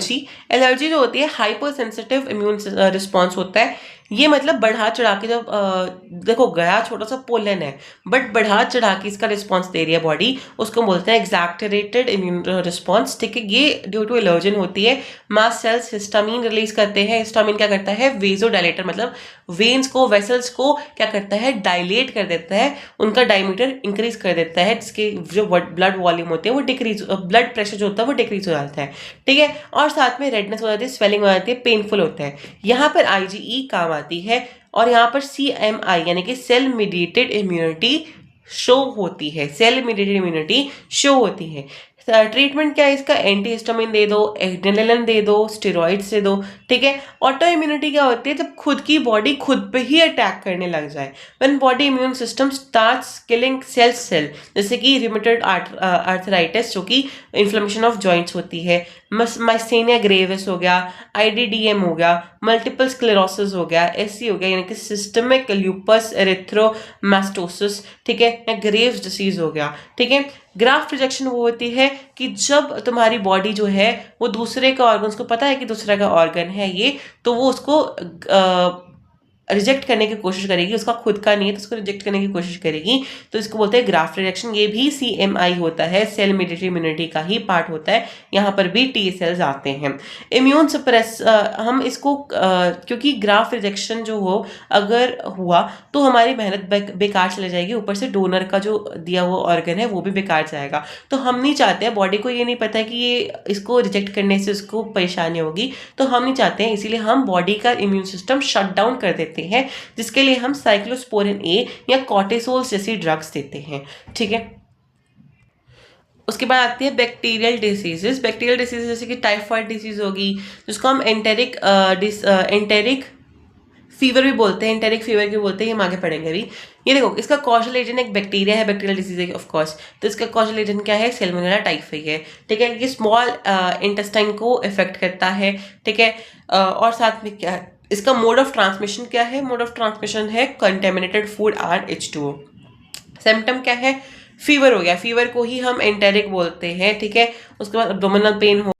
Allergy. Allergy जो होती है हाइपर सेंसिटिव इम्यून रिस्पॉन्स होता है। ये मतलब बढ़ा चढ़ा के जब देखो गया छोटा सा पोलन है बट बढ़ा चढ़ा के इसका रिस्पॉन्स दे रही है बॉडी, उसको बोलते हैं एग्जैक्टरेटेड इम्यून रिस्पॉन्स। ठीक है, ये ड्यू टू एलर्जन होती है। मास्ट सेल्स हिस्टामीन रिलीज करते हैं। हिस्टामीन क्या करता है, वेजोडाइलेटर मतलब वेन्स को वेसल्स को क्या करता है, डायलेट कर देता है, उनका डायमीटर इंक्रीज कर देता है, जिसके जो ब्लड वॉल्यूम होते हैं वो डिक्रीज, ब्लड प्रेशर जो होता है वो डिक्रीज हो जाता है। ठीक है, और साथ में रेडनेस हो जाती है, स्वेलिंग हो जाती है, पेनफुल होता है। यहाँ पर आईजीई काम आती है और यहाँ पर सीएमआई यानी कि सेल मीडिएटेड इम्यूनिटी शो होती है। सेल मीडिएटेड इम्यूनिटी शो होती है। ट्रीटमेंट क्या है इसका, एंटीहिस्टामिन दे दो, एड्रेनालिन दे दो, स्टेरॉइड्स दे दो। ठीक है, ऑटो इम्यूनिटी क्या होती है, जब खुद की बॉडी खुद पे ही अटैक करने लग जाए, when body immune system starts killing cell, जैसे कि रिमेटॉइड आर्थराइटिस जो कि इन्फ्लेमेशन ऑफ जॉइंट्स होती है, माइस्थेनिया ग्रेविस हो गया, आईडीडीएम हो गया, मल्टीपल स्क्लेरोसिस हो गया, एससी हो गया यानी कि सिस्टमिक ल्यूपस एरिथ्रोमास्टोसिस। ठीक है, या ग्रेव्स डिसीज हो गया। ठीक है, ग्राफ्ट रिजेक्शन वो होती है कि जब तुम्हारी बॉडी जो है वो दूसरे का ऑर्गन, को पता है कि दूसरे का ऑर्गन है ये, तो वो उसको रिजेक्ट करने की कोशिश करेगी, उसका खुद का नहीं है तो उसको रिजेक्ट करने की कोशिश करेगी, तो इसको बोलते हैं ग्राफ्ट रिजेक्शन। ये भी सीएमआई होता है, सेल मीडिएटेड इम्यूनिटी का ही पार्ट होता है। यहाँ पर भी टी सेल्स आते हैं। इम्यून सप्रेस हम इसको क्योंकि ग्राफ्ट रिजेक्शन जो हो अगर हुआ तो हमारी मेहनत बेकार चले जाएगी, ऊपर से डोनर का जो दिया हुआ ऑर्गन है वो भी बेकार जाएगा। तो हम नहीं चाहते हैं, बॉडी को ये नहीं पता है कि ये इसको रिजेक्ट करने से उसको परेशानी होगी, तो हम नहीं चाहते हैं, इसीलिए हम बॉडी का इम्यून सिस्टम शट डाउन कर देते हैं, जिसके लिए हम साइक्लोस्पोरिन ए या कॉर्टिसोल जैसी ड्रग्स देते हैं। ठीक है, उसके बाद आती है बैक्टीरियल डिसीजेस। बैक्टीरियल डिसीज जैसे कि टाइफाइड डिसीज होगी, जिसको हम एंटेरिक फीवर भी बोलते हैं, एंटेरिक फीवर भी बोलते हैं, हम आगे पढ़ेंगे अभी। ये देखो, इसका कॉजल एजेंट एक बैक्टीरिया है, बैक्टीरियल डिसीज है ऑफ कोर्स, तो इसका कॉजल एजेंट क्या है, सैल्मोनेला टाइफी है। ठीक है, ये स्मॉल इंटेस्टाइन को इफेक्ट करता है। ठीक है, और साथ में क्या है, इसका मोड ऑफ ट्रांसमिशन क्या है, मोड ऑफ ट्रांसमिशन है contaminated food and H2O। Symptom क्या है, फीवर हो गया, फीवर को ही हम एंटेरिक बोलते हैं। ठीक है, उसके बाद एब्डोमिनल पेन हो